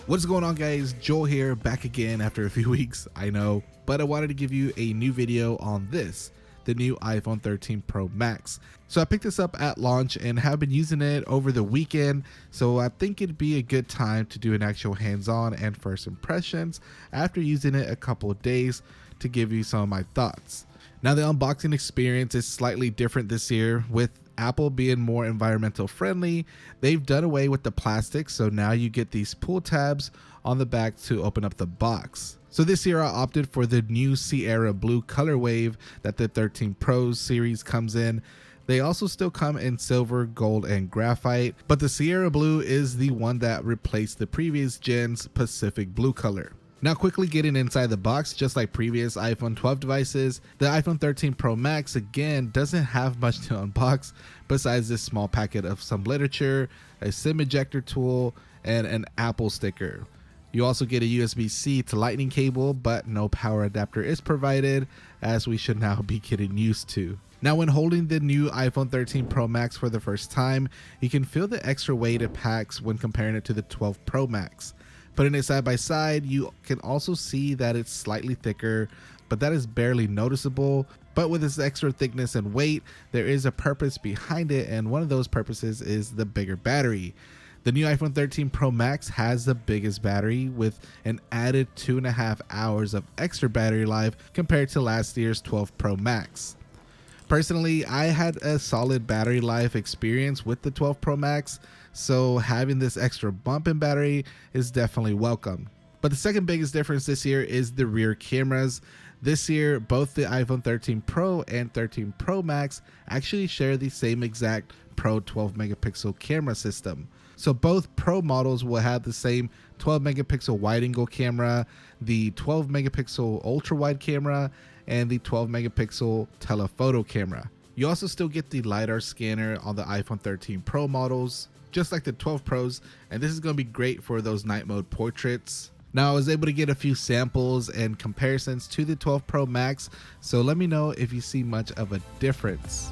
What's going on, guys? Joel here, back again after a few weeks, I know, but I wanted to give you a new video on this, the new iPhone 13 Pro Max. So I picked this up at launch and have been using it over the weekend, so I think it'd be a good time to do an actual hands-on and first impressions after using it a couple of days to give you some of my thoughts. Now, the unboxing experience is slightly different this year, with Apple being more environmental friendly. They've done away with the plastic, so now you get these pull tabs on the back to open up the box. So this year I opted for the new Sierra Blue color wave that the 13 Pro series comes in. They also still come in silver, gold, and graphite, but the Sierra Blue is the one that replaced the previous gen's Pacific Blue color. Now, quickly getting inside the box, just like previous iPhone 12 devices, the iPhone 13 Pro Max again doesn't have much to unbox besides this small packet of some literature, a SIM ejector tool, and an Apple sticker. You also get a USB-C to Lightning cable, but no power adapter is provided, as we should now be getting used to. Now, when holding the new iPhone 13 Pro Max for the first time, you can feel the extra weight it packs when comparing it to the 12 Pro Max. Putting it side by side, you can also see that it's slightly thicker, but that is barely noticeable. But with its extra thickness and weight, there is a purpose behind it, and one of those purposes is the bigger battery. The new iPhone 13 Pro Max has the biggest battery, with an added 2.5 hours of extra battery life compared to last year's 12 Pro Max. Personally, I had a solid battery life experience with the 12 Pro Max, so having this extra bump in battery is definitely welcome. But the second biggest difference this year is the rear cameras. This year, both the iPhone 13 Pro and 13 Pro Max actually share the same exact Pro 12 megapixel camera system. So both Pro models will have the same 12 megapixel wide angle camera, the 12 megapixel ultra wide camera, and the 12 megapixel telephoto camera. You also still get the LiDAR scanner on the iPhone 13 Pro models, just like the 12 Pros, and this is going to be great for those night mode portraits. Now, I was able to get a few samples and comparisons to the 12 Pro Max, so let me know if you see much of a difference.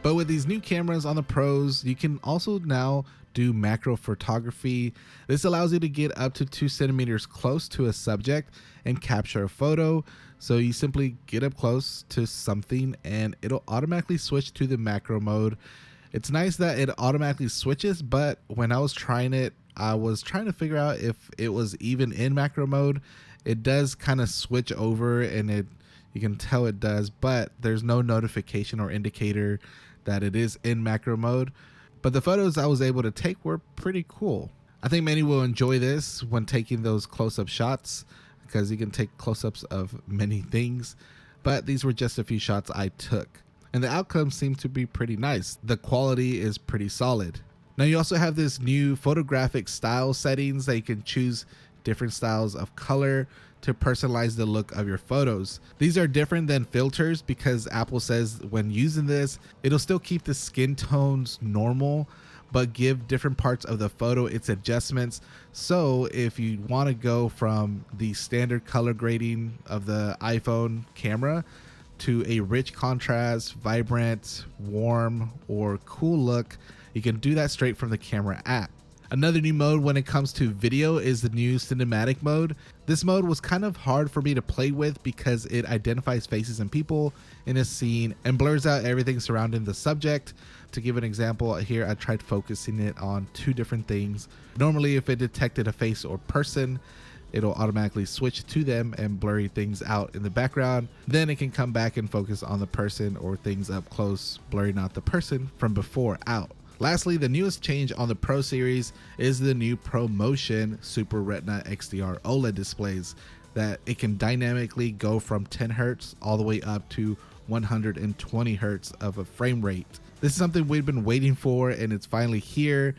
But with these new cameras on the Pros, you can also now do macro photography. This allows you to get up to 2 centimeters close to a subject and capture a photo. So you simply get up close to something and it'll automatically switch to the macro mode. It's nice that it automatically switches, but when I was trying it, I was trying to figure out if it was even in macro mode. It does kind of switch over, and you can tell it does, but there's no notification or indicator that it is in macro mode. But the photos I was able to take were pretty cool. I think many will enjoy this when taking those close-up shots, because you can take close-ups of many things, but these were just a few shots I took, and the outcome seemed to be pretty nice. The quality is pretty solid. Now, you also have this new Photographic Styles settings that you can choose different styles of color to personalize the look of your photos. These are different than filters because Apple says when using this, it'll still keep the skin tones normal, but give different parts of the photo its adjustments. So if you want to go from the standard color grading of the iPhone camera to a rich contrast, vibrant, warm, or cool look, you can do that straight from the camera app. Another new mode when it comes to video is the new cinematic mode. This mode was kind of hard for me to play with because it identifies faces and people in a scene and blurs out everything surrounding the subject. To give an example here, I tried focusing it on 2 different things. Normally, if it detected a face or person, it'll automatically switch to them and blurry things out in the background. Then it can come back and focus on the person or things up close, blurring out the person from before out. Lastly, the newest change on the Pro series is the new ProMotion Super Retina XDR OLED displays that it can dynamically go from 10 Hz all the way up to 120 hertz of a frame rate. This is something we've been waiting for, and it's finally here.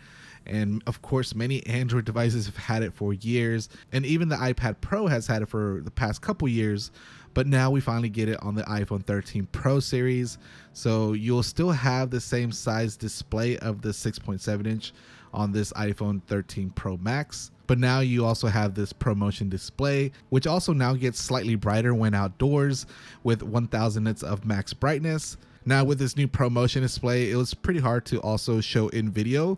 And of course, many Android devices have had it for years, and even the iPad Pro has had it for the past couple years, but now we finally get it on the iPhone 13 Pro series. So you'll still have the same size display of the 6.7 inch on this iPhone 13 Pro Max, but now you also have this ProMotion display, which also now gets slightly brighter when outdoors with 1000 nits of max brightness. Now with this new ProMotion display, it was pretty hard to also show in video,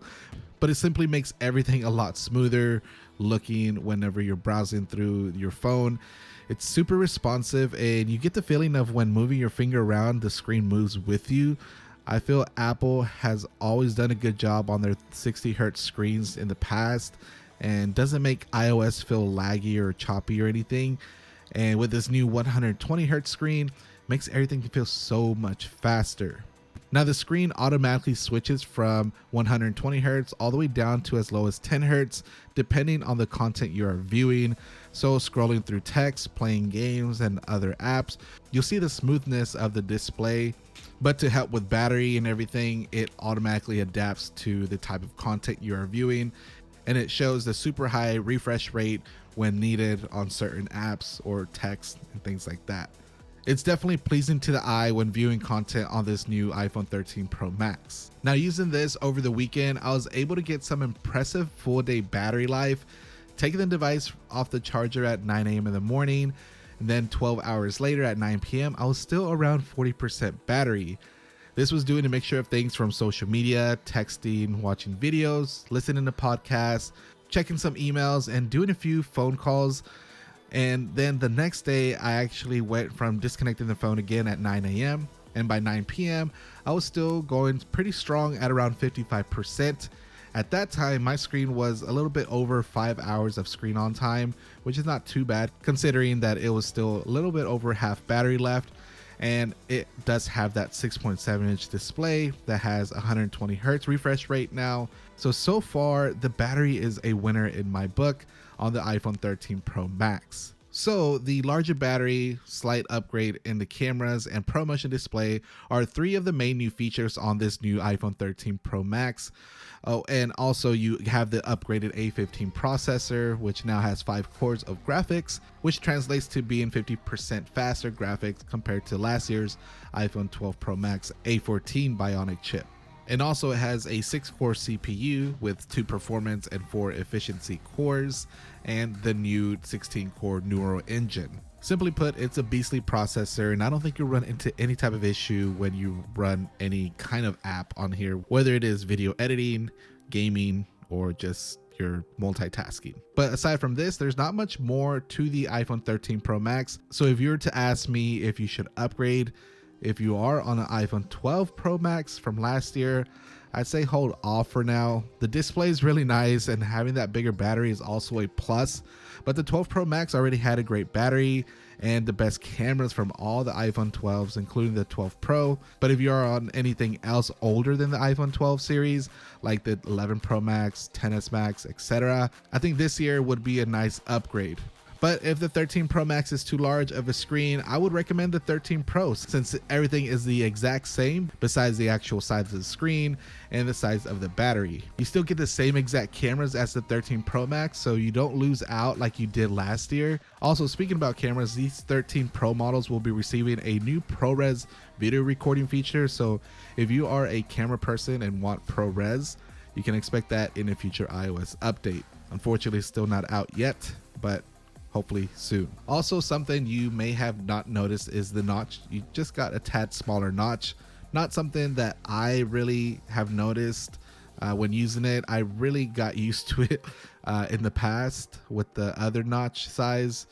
but it simply makes everything a lot smoother looking whenever you're browsing through your phone. It's super responsive, and you get the feeling of when moving your finger around, the screen moves with you. I feel Apple has always done a good job on their 60 hertz screens in the past and doesn't make iOS feel laggy or choppy or anything. And with this new 120 hertz screen, makes everything feel so much faster. Now the screen automatically switches from 120 hertz all the way down to as low as 10 hertz depending on the content you are viewing. So scrolling through text, playing games, and other apps, you'll see the smoothness of the display. But to help with battery and everything, it automatically adapts to the type of content you are viewing, and it shows the super high refresh rate when needed on certain apps or text and things like that. It's definitely pleasing to the eye when viewing content on this new iPhone 13 Pro Max. Now using this over the weekend, I was able to get some impressive full day battery life. Taking the device off the charger at 9 a.m. in the morning, and then 12 hours later at 9 p.m., I was still around 40% battery. This was doing a mixture of things from social media, texting, watching videos, listening to podcasts, checking some emails, and doing a few phone calls. And then the next day, I actually went from disconnecting the phone again at 9 a.m. And by 9 p.m., I was still going pretty strong at around 55%. At that time, my screen was a little bit over 5 hours of screen on time, which is not too bad considering that it was still a little bit over half battery left. And it does have that 6.7 inch display that has 120 hertz refresh rate now. So far, the battery is a winner in my book on the iPhone 13 Pro Max. So the larger battery, slight upgrade in the cameras, and ProMotion display are three of the main new features on this new iPhone 13 Pro Max. Oh, and also you have the upgraded A15 processor, which now has 5 cores of graphics, which translates to being 50% faster graphics compared to last year's iPhone 12 Pro Max A14 Bionic chip. And also it has a 6-core CPU with 2 performance and 4 efficiency cores, and the new 16-core neural engine. Simply put, it's a beastly processor, and I don't think you'll run into any type of issue when you run any kind of app on here, whether it is video editing, gaming, or just your multitasking. But aside from this, there's not much more to the iPhone 13 Pro Max. So if you were to ask me if you should upgrade, if you are on an iPhone 12 Pro Max from last year, I'd say hold off for now. The display is really nice, and having that bigger battery is also a plus, but the 12 Pro Max already had a great battery and the best cameras from all the iPhone 12s, including the 12 Pro. But if you're on anything else older than the iPhone 12 series, like the 11 Pro Max, 10s Max, etc., I think this year would be a nice upgrade. But if the 13 Pro Max is too large of a screen, I would recommend the 13 Pro, since everything is the exact same besides the actual size of the screen and the size of the battery. You still get the same exact cameras as the 13 Pro Max, so you don't lose out like you did last year. Also, speaking about cameras, these 13 Pro models will be receiving a new ProRes video recording feature. So if you are a camera person and want ProRes, you can expect that in a future iOS update. Unfortunately, still not out yet, but hopefully soon. Also, something you may have not noticed is the notch. You just got a tad smaller notch. Not something that I really have noticed when using it. I really got used to it in the past with the other notch size,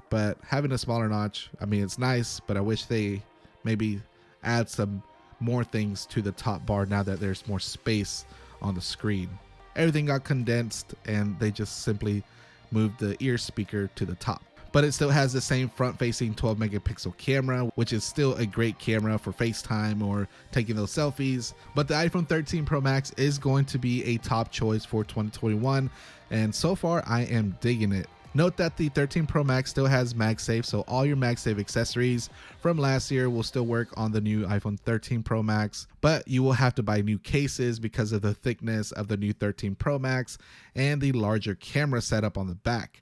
but having a smaller notch, I mean, it's nice, but I wish they maybe add some more things to the top bar now that there's more space on the screen. Everything got condensed, and they just simply moved the ear speaker to the top. But it still has the same front-facing 12 megapixel camera, which is still a great camera for FaceTime or taking those selfies. But the iPhone 13 Pro Max is going to be a top choice for 2021, and so far I am digging it. Note that the 13 Pro Max still has MagSafe, so all your MagSafe accessories from last year will still work on the new iPhone 13 Pro Max, but you will have to buy new cases because of the thickness of the new 13 Pro Max and the larger camera setup on the back.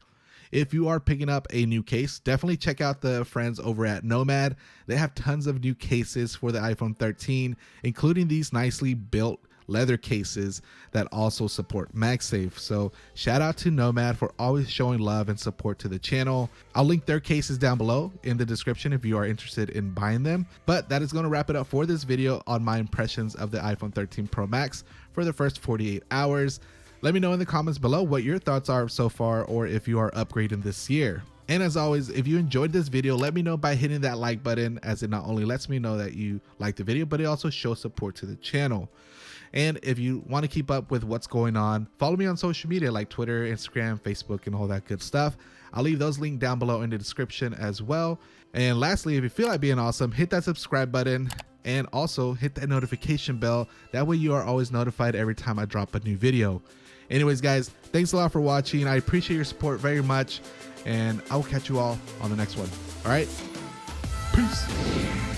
If you are picking up a new case, definitely check out the friends over at Nomad. They have tons of new cases for the iPhone 13, including these nicely built leather cases that also support MagSafe. So shout out to Nomad for always showing love and support to the channel. I'll link their cases down below in the description if you are interested in buying them. But that is going to wrap it up for this video on my impressions of the iPhone 13 Pro Max for the first 48 hours. Let me know in the comments below what your thoughts are so far, or if you are upgrading this year. And as always, if you enjoyed this video, let me know by hitting that like button, as it not only lets me know that you like the video, but it also shows support to the channel. And if you want to keep up with what's going on, follow me on social media like Twitter, Instagram, Facebook, and all that good stuff. I'll leave those linked down below in the description as well. And lastly, if you feel like being awesome, hit that subscribe button and also hit that notification bell. That way you are always notified every time I drop a new video. Anyways, guys, thanks a lot for watching. I appreciate your support very much, and I will catch you all on the next one. All right, peace.